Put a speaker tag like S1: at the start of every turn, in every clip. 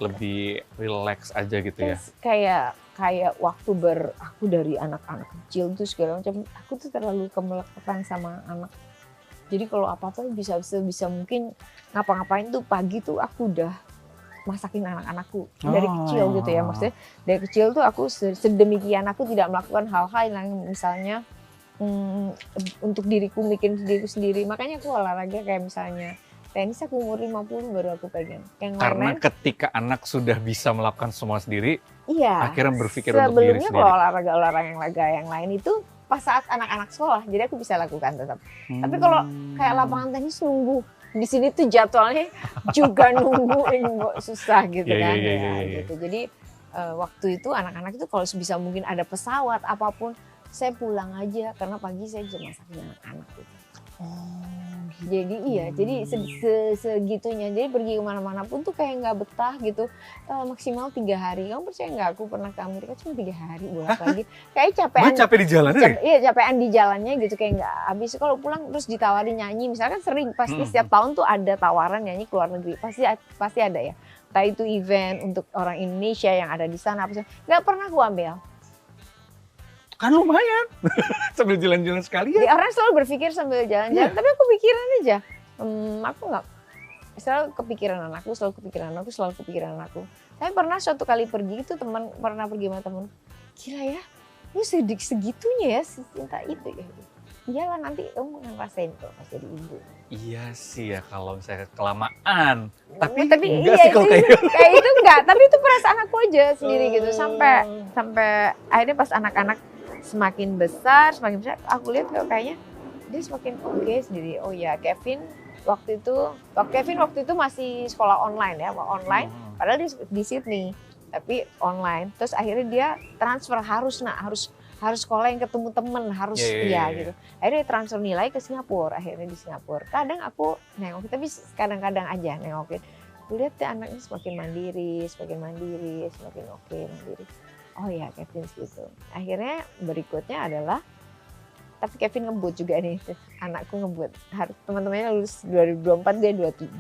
S1: lebih relax aja gitu ya.
S2: Kayak waktu aku dari anak-anak kecil tuh segala macam, aku tuh terlalu kemelekat sama anak. Jadi kalau apa-apa bisa mungkin ngapa-ngapain tuh pagi tuh aku udah masakin anak-anakku dari kecil gitu ya. Maksudnya dari kecil tuh aku sedemikian aku tidak melakukan hal-hal yang misalnya untuk diriku sendiri. Makanya aku olahraga kayak misalnya tenis aku umur 50 baru aku pegang.
S1: Karena ketika anak sudah bisa melakukan semua sendiri,
S2: iya,
S1: akhirnya berpikir untuk diri sendiri.
S2: Sebelumnya kalau olahraga yang lain itu pas saat anak-anak sekolah, jadi aku bisa lakukan tetap. Tapi kalau kayak lapangan tenis nunggu di sini tuh jadwalnya juga nungguin susah gitu kan. Gitu. Jadi waktu itu anak-anak itu kalau sebisa mungkin ada pesawat apapun, saya pulang aja karena pagi saya bisa masakin anak-anak gitu. Jadi jadi segitunya. Jadi pergi kemana-mana pun tuh kayak nggak betah gitu. Maksimal 3 hari. Kamu percaya nggak aku pernah ke Amerika cuma 3 hari bolak-balik. Kayak capean.
S1: Capek di jalan deh?
S2: Iya capean di jalannya gitu kayak nggak habis. Kalau pulang terus ditawarin nyanyi. Misalkan sering pasti setiap tahun tuh ada tawaran nyanyi ke luar negeri. Pasti ada ya. Entah itu event untuk orang Indonesia yang ada di sana. Nggak pernah aku ambil.
S1: Kan lumayan, sambil jalan-jalan sekalian.
S2: Orang selalu berpikir sambil jalan-jalan, tapi aku pikiran aja. Aku nggak, selalu kepikiran anakku. Tapi pernah suatu kali pergi itu pernah pergi sama temen. Gila ya, lu segitunya ya cinta itu ya. Iyalah nanti kamu ngerasain kok pas jadi ibu.
S1: Iya sih ya kalau misalnya kelamaan. Tapi
S2: enggak
S1: iya, sih kalau
S2: kayak itu enggak. Tapi itu perasaan aku aja sendiri gitu. Sampai akhirnya pas anak-anak semakin besar, aku lihat kayaknya dia semakin oke sendiri. Oh ya, Kevin waktu itu masih sekolah online ya, padahal dia di Sydney, tapi online. Terus akhirnya dia transfer harus sekolah yang ketemu temen gitu. Akhirnya dia transfer nilai ke Singapura, akhirnya di Singapura. Kadang aku nengokin, tapi kadang-kadang aja nengokin. Aku lihat dia anaknya semakin mandiri, semakin oke mandiri. Oh ya Kevin gitu. Akhirnya berikutnya adalah, tapi Kevin ngebut juga nih, anakku ngebut. Teman-temannya lulus 2024, dia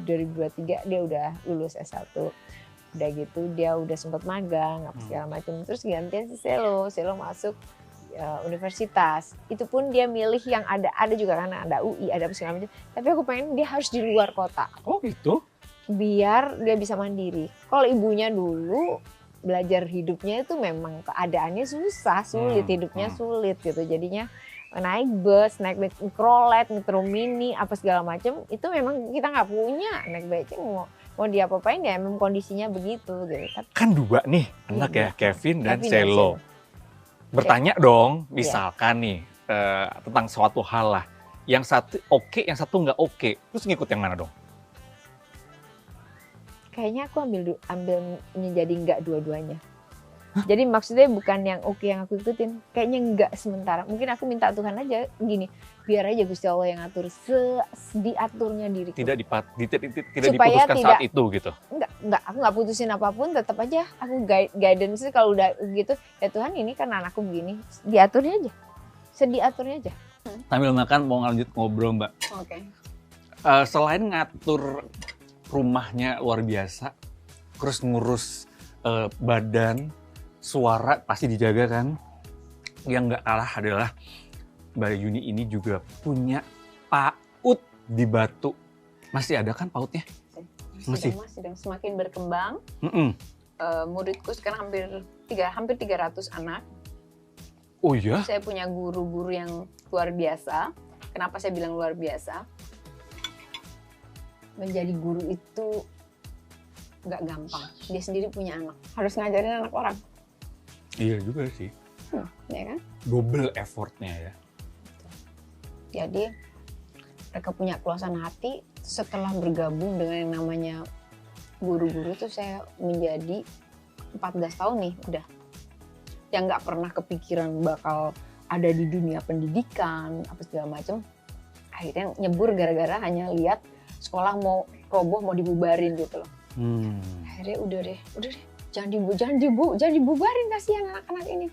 S2: 2023 dia udah lulus S1. Udah gitu dia udah sempat magang apa segala macam. Terus gantian si Selo masuk universitas. Itu pun dia milih yang ada juga kan, ada UI, ada apa segala macam. Tapi aku pengen dia harus di luar kota.
S1: Oh gitu?
S2: Biar dia bisa mandiri. Kalau ibunya dulu belajar hidupnya itu memang keadaannya sulit, hidupnya sulit gitu. Jadinya naik bus, naik mikrolet, metro mini, apa segala macam itu memang kita nggak punya. Naik becak mau diapa-apain ya memang kondisinya begitu gitu.
S1: Kan 2 nih anak ya, Kevin dan Selo. Bertanya dong, misalkan nih tentang suatu hal lah. Yang satu oke, yang satu nggak oke. Terus ngikut yang mana dong?
S2: Kayaknya aku ambil menjadi enggak dua-duanya. Jadi maksudnya bukan yang oke yang aku ikutin, kayaknya enggak sementara. Mungkin aku minta Tuhan aja gini, biar aja Gusti Allah yang atur diaturnya diriku.
S1: Tidak diputuskan saat itu gitu.
S2: Enggak, aku enggak putusin apapun, tetap aja aku guidance kalau udah gitu, ya Tuhan ini kan anakku begini, diaturnya aja. Diaturnya aja.
S1: Sambil makan mau lanjut ngobrol, Mbak.
S2: Oke.
S1: Selain ngatur rumahnya luar biasa, terus ngurus badan, suara pasti dijaga kan. Yang nggak kalah adalah Mbak Yuni ini juga punya PAUD di Batu. Masih ada kan PAUDnya?
S2: Masih semakin berkembang. Muridku sekarang hampir 300 anak.
S1: Oh iya?
S2: Saya punya guru-guru yang luar biasa. Kenapa saya bilang luar biasa? Menjadi guru itu nggak gampang. Dia sendiri punya anak, harus ngajarin anak orang.
S1: Iya juga sih.
S2: Ya kan?
S1: Double effortnya ya.
S2: Jadi mereka punya keluasan hati. Setelah bergabung dengan yang namanya guru-guru itu saya menjadi 14 tahun nih udah. Yang nggak pernah kepikiran bakal ada di dunia pendidikan apa segala macam. Akhirnya nyebur gara-gara hanya lihat sekolah mau roboh, mau dibubarin gitu loh. Akhirnya udah deh, jangan dibubarin, kasihan anak-anak ini.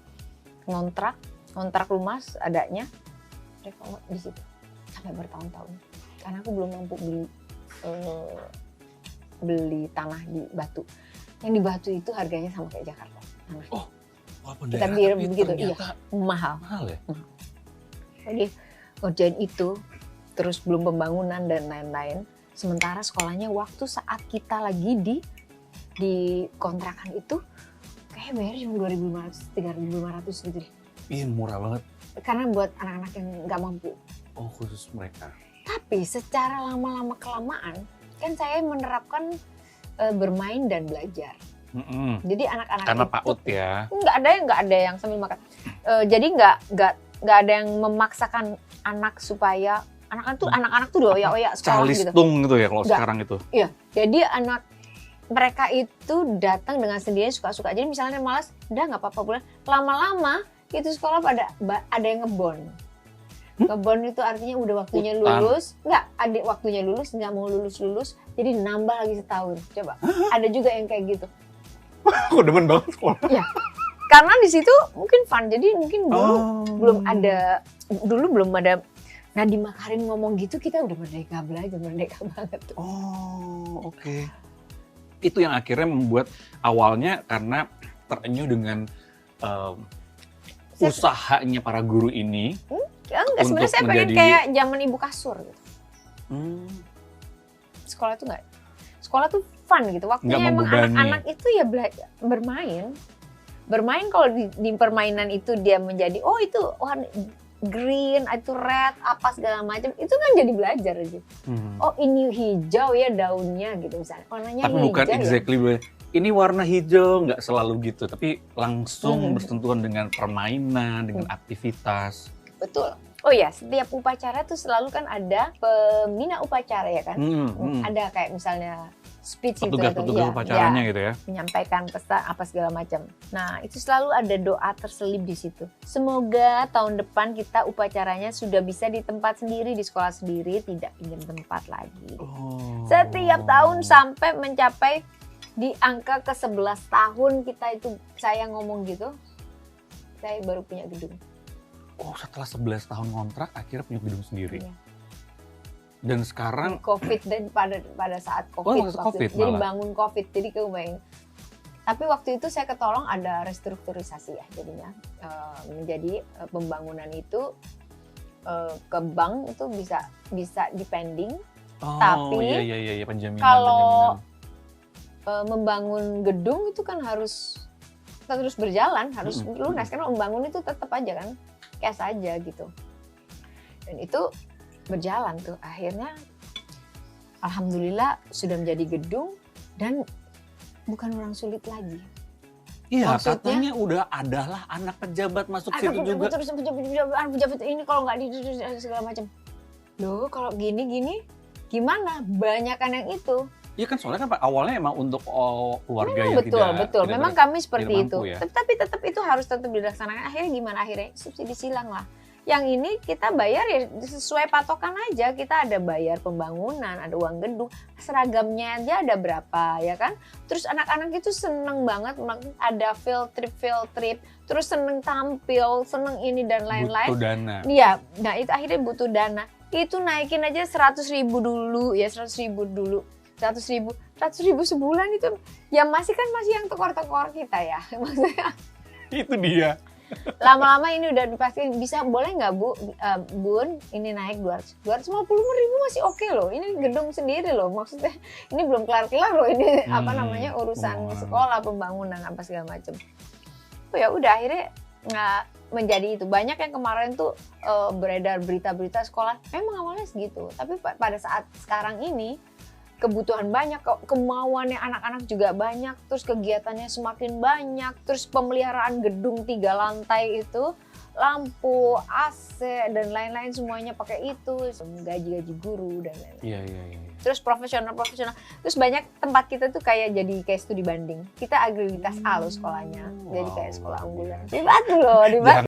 S2: Ngontrak rumah adanya, mereka di situ sampai bertahun-tahun. Karena aku belum mampu beli beli tanah di Batu. Yang di Batu itu harganya sama kayak Jakarta. Tanah.
S1: Oh, walaupun
S2: Kita
S1: daerah
S2: biar
S1: tapi
S2: begitu, iya.
S1: ternyata
S2: Mahal.
S1: mahal ya?
S2: Jadi ngerjain itu, terus belum pembangunan dan lain-lain. Sementara sekolahnya waktu saat kita lagi di kontrakan itu kayak bayar cuma 2.500, 3.500 gitu deh.
S1: Iya, murah banget.
S2: Karena buat anak-anak yang nggak mampu.
S1: Oh, khusus mereka.
S2: Tapi secara lama-lama kelamaan kan saya menerapkan bermain dan belajar. Jadi anak-anak
S1: Karena
S2: itu
S1: PAUD ya.
S2: nggak ada yang sambil makan. Jadi nggak ada yang memaksakan anak supaya anak-anak tuh oya-oya sekolah gitu.
S1: Calistung gitu ya kalau
S2: Nggak.
S1: sekarang itu.
S2: Iya. Jadi anak mereka itu datang dengan sendirinya suka-suka. Jadi misalnya malas, udah nggak apa-apa bulan. Lama-lama itu sekolah ada yang ngebon. Ngebon itu artinya udah waktunya lulus. Nggak, ada waktunya lulus, nggak mau lulus. Jadi nambah lagi setahun. Coba. Ada juga yang kayak gitu.
S1: Aku demen banget sekolah.
S2: Iya. Karena di situ mungkin fun. Jadi mungkin dulu belum ada Nadiem Makarim ngomong gitu, kita udah merdeka belajar, merdeka banget.
S1: Oh, oke. Itu yang akhirnya membuat awalnya karena terenyuh dengan usahanya para guru ini.
S2: Enggak, sebenarnya saya pengen kayak zaman ibu kasur gitu. Sekolah tuh enggak. Sekolah tuh fun gitu. Waktunya emang anak-anak itu ya belajar, bermain. Bermain kalau di permainan itu dia menjadi itu warna green, itu red, apa segala macam, itu kan jadi belajar aja. Oh ini hijau ya daunnya gitu misalnya. Warnanya
S1: tapi
S2: hijau
S1: bukan exactly
S2: ya.
S1: Ini warna hijau, nggak selalu gitu. Tapi langsung bersentuhan dengan permainan, dengan aktivitas.
S2: Betul. Oh ya, setiap upacara tuh selalu kan ada pembina upacara ya kan. Ada kayak misalnya speech itu
S1: petugas upacaranya gitu ya.
S2: Menyampaikan pesan apa segala macam. Nah, itu selalu ada doa terselip di situ. Semoga tahun depan kita upacaranya sudah bisa di tempat sendiri, di sekolah sendiri, tidak pinjam tempat lagi. Setiap tahun sampai mencapai di angka ke-11 tahun kita itu, saya ngomong gitu, saya baru punya gedung.
S1: Oh, setelah 11 tahun kontrak akhirnya punya gedung sendiri.
S2: Iya.
S1: Dan sekarang
S2: COVID dan pada saat COVID, jadi bangun COVID, jadi kebayang. Tapi waktu itu saya ketolong ada restrukturisasi ya, jadinya menjadi pembangunan itu ke bank itu bisa dipending. Tapi
S1: iya, penjaminan.
S2: Kalau membangun gedung itu kan harus terus berjalan, harus lunas karena membangun itu tetap aja kan cash aja gitu. Dan itu berjalan tuh, akhirnya alhamdulillah sudah menjadi gedung dan bukan orang sulit lagi.
S1: Iya, katanya udah adalah anak pejabat masuk situ juga.
S2: Terus pejabat ini kalau nggak di segala macam. Loh, kalau gini gimana? Banyakan yang itu.
S1: Iya kan, soalnya kan awalnya emang untuk keluarga yang
S2: betul. Memang kami seperti itu.
S1: Ya?
S2: Tapi tetap itu harus tetap dilaksanakan. Akhirnya gimana? Akhirnya subsidi silang lah. Yang ini kita bayar ya sesuai patokan aja. Kita ada bayar pembangunan, ada uang gedung, seragamnya aja ada berapa ya kan. Terus anak-anak itu seneng banget, ada field trip, terus seneng tampil, seneng ini dan lain-lain.
S1: Butuh dana.
S2: Iya, nah itu akhirnya butuh dana. Itu naikin aja 100.000 dulu ya, 100.000 dulu. 100.000 sebulan itu ya masih yang tekor-tekor kita ya. Maksudnya
S1: itu dia.
S2: Lama-lama ini udah dipastikan bisa, boleh nggak Bun ini naik 250.000 masih oke loh, ini gedung sendiri loh, maksudnya ini belum kelar loh, ini urusan sekolah, pembangunan apa segala macam. Oh ya udah akhirnya nggak menjadi itu. Banyak yang kemarin tuh beredar berita-berita sekolah memang awalnya segitu, tapi pada saat sekarang ini kebutuhan banyak, kemauannya anak-anak juga banyak, terus kegiatannya semakin banyak, terus pemeliharaan gedung 3 lantai itu, lampu, AC, dan lain-lain semuanya pakai itu, gaji-gaji guru dan lain-lain.
S1: Iya.
S2: Terus profesional, terus banyak tempat kita tuh kayak studi banding, kita agresivitas A loh sekolahnya, jadi kayak sekolah unggulan. Di Batu loh, di Batu.